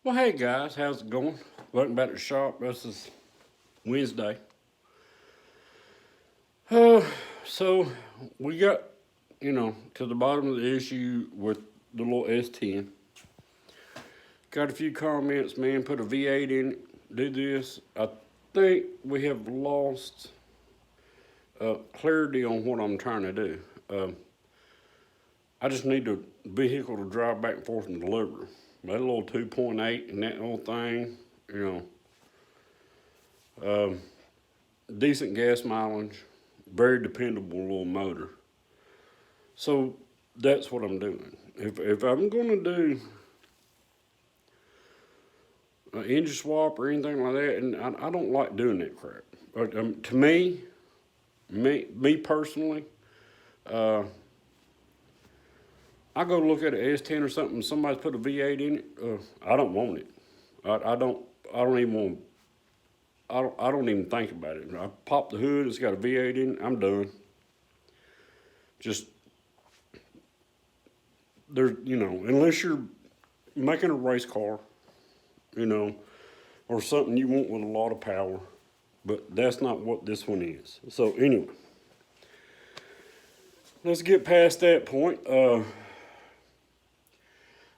Well, hey guys, how's it going? Welcome back to the shop. This is Wednesday. Uh, so we got, to the bottom of the issue with the little S10. Got a few comments, man. Put a V8 in it. Do this. I think we have lost clarity on what I'm trying to do. I just need the vehicle to drive back and forth and deliver. That little 2.8 and that little thing, decent gas mileage, very dependable little motor. So that's what I'm doing. If I'm going to do an engine swap or anything like that, and I don't like doing that crap. But to me personally, I go look at an S10 or something. Somebody's put a V8 in it. I don't want it. I don't. I don't even want. I don't even think about it. I pop the hood. It's got a V8 in it. I'm done. Just there's unless you're making a race car, or something you want with a lot of power, but that's not what this one is. So anyway, let's get past that point.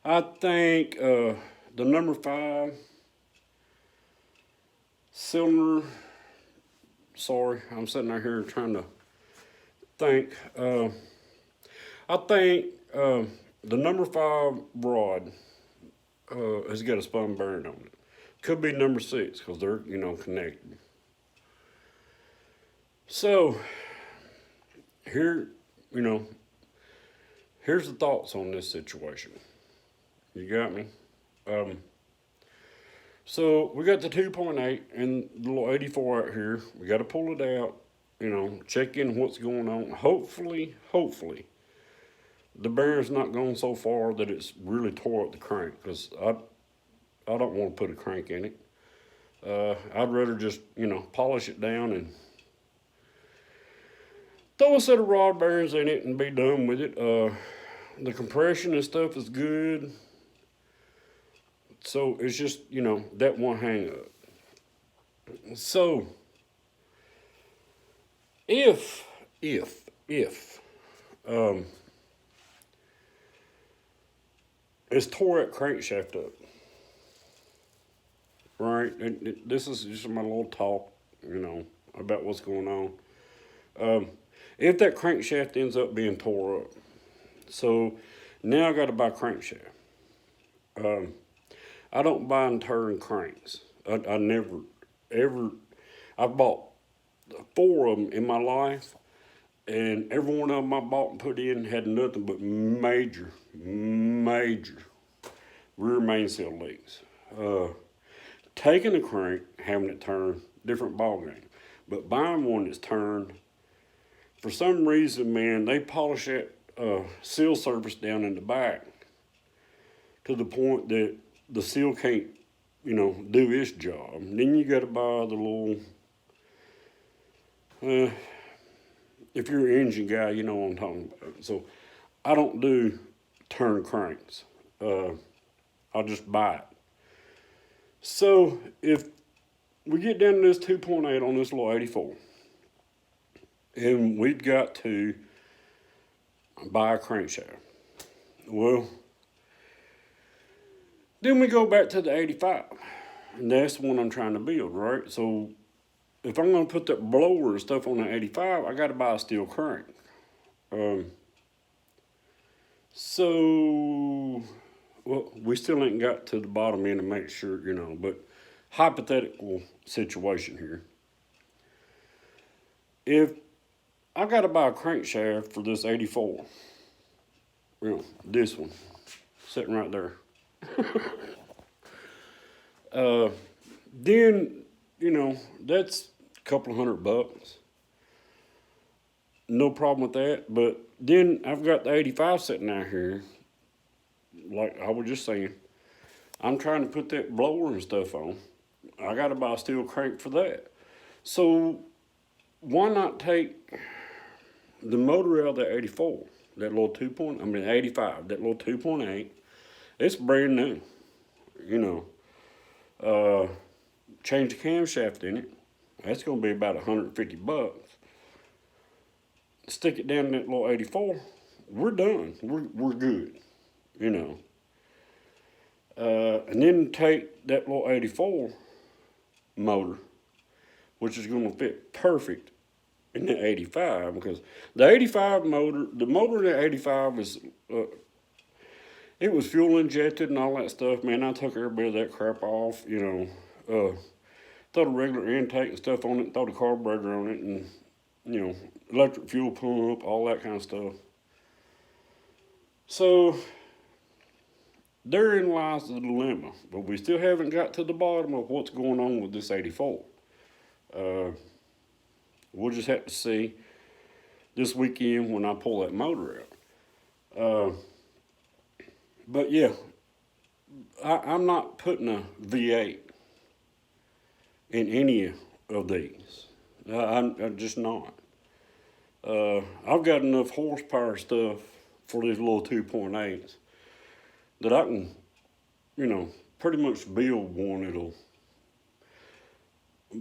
I think the number 5 cylinder. Sorry, I'm sitting out here trying to think. I think the number 5 rod has got a spun bearing on it. Could be number 6 because they're connected. So here, here's the thoughts on this situation. You got me? So we got the 2.8 and the little 84 out here. We got to pull it out, check in what's going on. Hopefully, the bearing's not gone so far that it's really tore up the crank, because I don't want to put a crank in it. I'd rather just, polish it down and throw a set of rod bearings in it and be done with it. The compression and stuff is good. So it's just, that one hang up. So if it's tore that crankshaft up, right? And this is just my little talk, about what's going on. If that crankshaft ends up being tore up, so now I got to buy a crankshaft. I don't buy and turn cranks. I never, ever, I've bought 4 of them in my life, and every one of them I bought and put in had nothing but major rear main seal leaks. Taking a crank, having it turned, different ball game. But buying one that's turned, for some reason, man, they polish that seal surface down in the back to the point that the seal can't, do its job. And then you got to buy the little, if you're an engine guy, you know what I'm talking about. So I don't do turn cranks. I'll just buy it. So if we get down to this 2.8 on this little 84, and we've got to buy a crankshaft, well, then we go back to the 85, and that's the one I'm trying to build, right? So if I'm going to put that blower and stuff on the 85, I got to buy a steel crank. So, well, we still ain't got to the bottom end to make sure, but hypothetical situation here. If I got to buy a crankshaft for this 84, this one, sitting right there. Then, that's a couple of $100. No problem with that. But then I've got the 85 sitting out here. Like I was just saying, I'm trying to put that blower and stuff on. I got to buy a steel crank for that. So why not take the motor out of the 84, that little 85, that little 2.8? It's brand new. Change the camshaft in it. That's going to be about $150. Stick it down in that little 84. We're done. We're good, you know. And then take that little 84 motor, which is going to fit perfect in the 85, because the 85 motor, the motor in the 85 is, it was fuel injected and all that stuff. Man, I took every bit of that crap off, you know. Throw the regular intake and stuff on it, throw the carburetor on it, and, you know, electric fuel pump, all that kind of stuff. So, therein lies the dilemma, but we still haven't got to the bottom of what's going on with this 84. We'll just have to see this weekend when I pull that motor out. But yeah, I'm not putting a V8 in any of these. I'm just not. I've got enough horsepower stuff for these little 2.8s that I can, you know, pretty much build one. It'll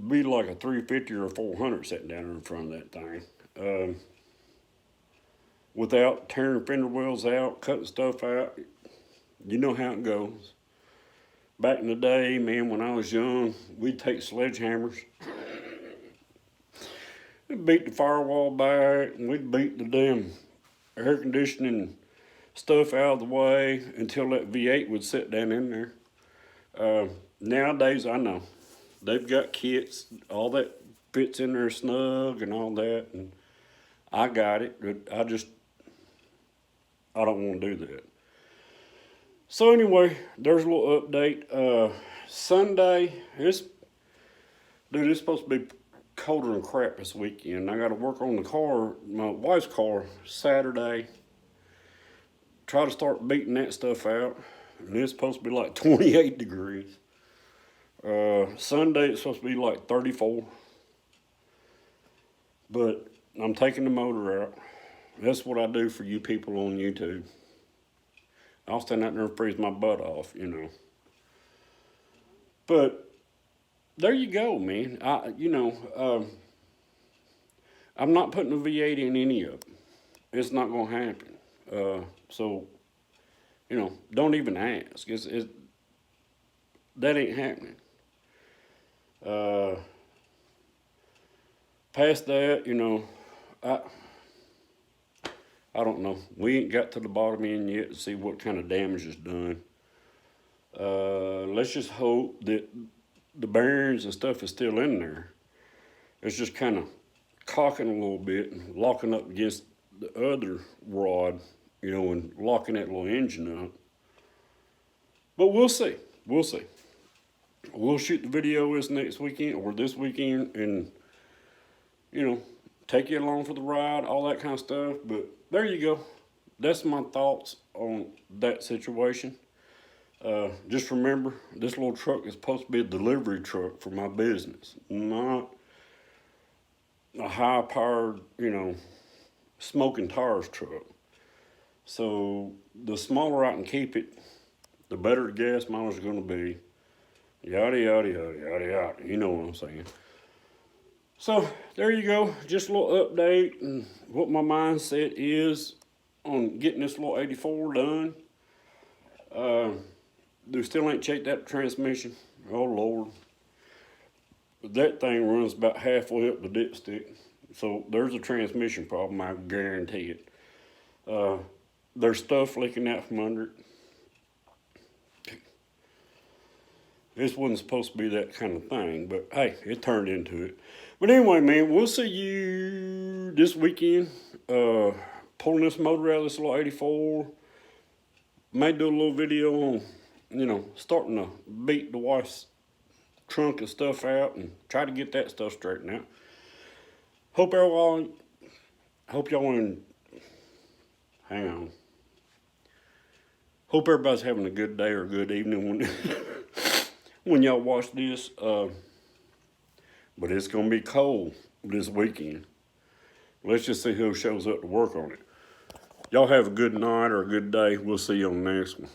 be like a 350 or a 400 sitting down in front of that thing. Without tearing fender wells out, cutting stuff out. You know how it goes. Back in the day, man, when I was young, we'd take sledgehammers. We'd beat the firewall back, and we'd beat the damn air conditioning stuff out of the way until that V8 would sit down in there. Nowadays, I know, they've got kits, all that fits in there snug and all that, and I got it, but I don't want to do that. So anyway, there's a little update. Sunday, it's supposed to be colder than crap this weekend. I got to work on the car, my wife's car, Saturday. Try to start beating that stuff out. And it's supposed to be like 28 degrees. Sunday, it's supposed to be like 34. But I'm taking the motor out. That's what I do for you people on YouTube. I'll stand out there and freeze my butt off, you know. But there you go, man. I'm not putting a V8 in any of them. It's not going to happen. So, you know, don't even ask. That ain't happening. Past that, you know, I don't know. We ain't got to the bottom end yet to see what kind of damage is done. Let's just hope that the bearings and stuff is still in there. It's just kind of cocking a little bit and locking up against the other rod, you know, and locking that little engine up. But we'll see. We'll see. We'll shoot the video this next weekend or this weekend and, you know, take you along for the ride, all that kind of stuff. But there you go. That's my thoughts on that situation. Just remember, this little truck is supposed to be a delivery truck for my business, not a high-powered, you know, smoking tires truck. So the smaller I can keep it, the better the gas mileage is going to be. Yada, yada, yada, yada, yada. You know what I'm saying. So there you go. Just a little update and what my mindset is on getting this little 84 done. They still ain't checked that transmission. Oh, Lord. That thing runs about halfway up the dipstick. So there's a transmission problem, I guarantee it. There's stuff leaking out from under it. This wasn't supposed to be that kind of thing, but hey, it turned into it. But anyway, man, we'll see you this weekend. Pulling this motor out of this little 84. May do a little video on, you know, starting to beat the wife's trunk and stuff out and try to get that stuff straightened out. Hope y'all hang on. Hope everybody's having a good day or a good evening when when y'all watch this. But it's gonna be cold this weekend. Let's just see who shows up to work on it. Y'all have a good night or a good day. We'll see you on the next one.